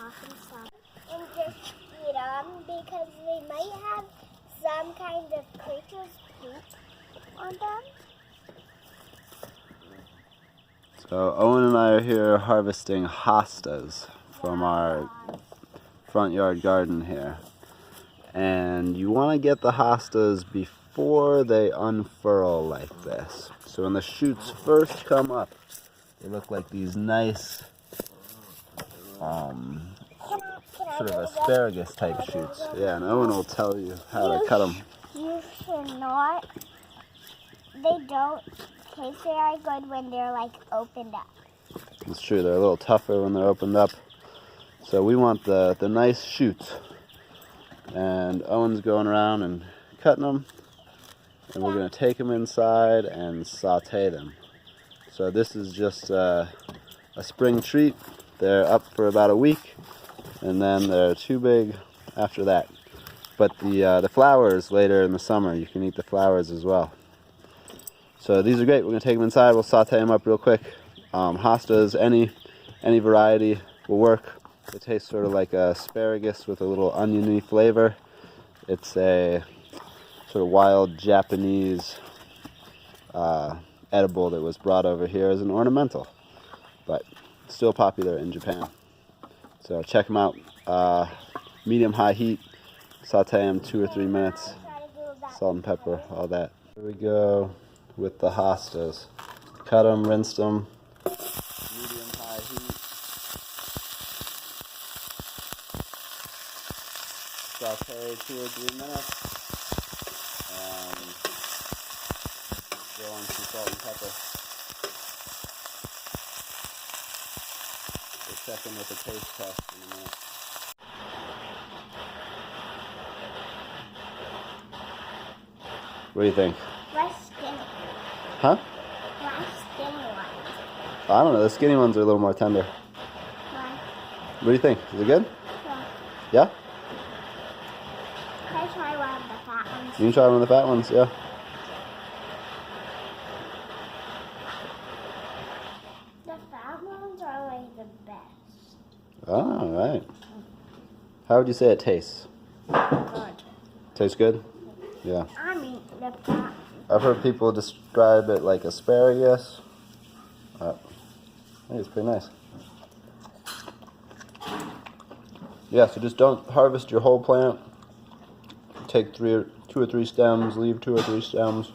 off and stuff and just eat them because they might have some kind of creature's poop on them. So Owen and I are here harvesting hostas from our front yard garden here. And you want to get the hostas before they unfurl like this. So when the shoots first come up, they look like these nice sort of asparagus type shoots. Yeah, and Owen will tell you how to cut them. You should not. They don't taste very good when they're like opened up. It's true, they're a little tougher when they're opened up. So we want the nice shoots. And Owen's going around and cutting them. And we're going to take them inside and saute them. So this is just a spring treat. They're up for about a week. And then they're too big after that. But the flowers later in the summer, you can eat the flowers as well. So these are great. We're going to take them inside. We'll saute them up real quick. Hostas, any variety will work. It tastes sort of like asparagus with a little oniony flavor. It's a sort of wild Japanese edible that was brought over here as an ornamental, but still popular in Japan. So check them out. Medium-high heat. Saute them 2 or 3 minutes. Salt and pepper, all that. Here we go with the hostas. Cut them, rinse them. Medium-high heat. Saute 2 or 3 minutes. And throw on some salt and pepper. We'll check in with a taste test in a minute. What do you think? Less skinny. Huh? Less skinny ones. I don't know. The skinny ones are a little more tender. Why? What do you think? Is it good? Yeah. Yeah? Can I try one of the fat ones? You can try one of the fat ones, yeah. The fat ones are like the best. Oh, right. How would you say it tastes? Good. Tastes good? Yeah. I mean the fat. I've heard people describe it like asparagus. I think it's pretty nice. Yeah, so just don't harvest your whole plant. Take 2 or 3 stems, leave 2 or 3 stems.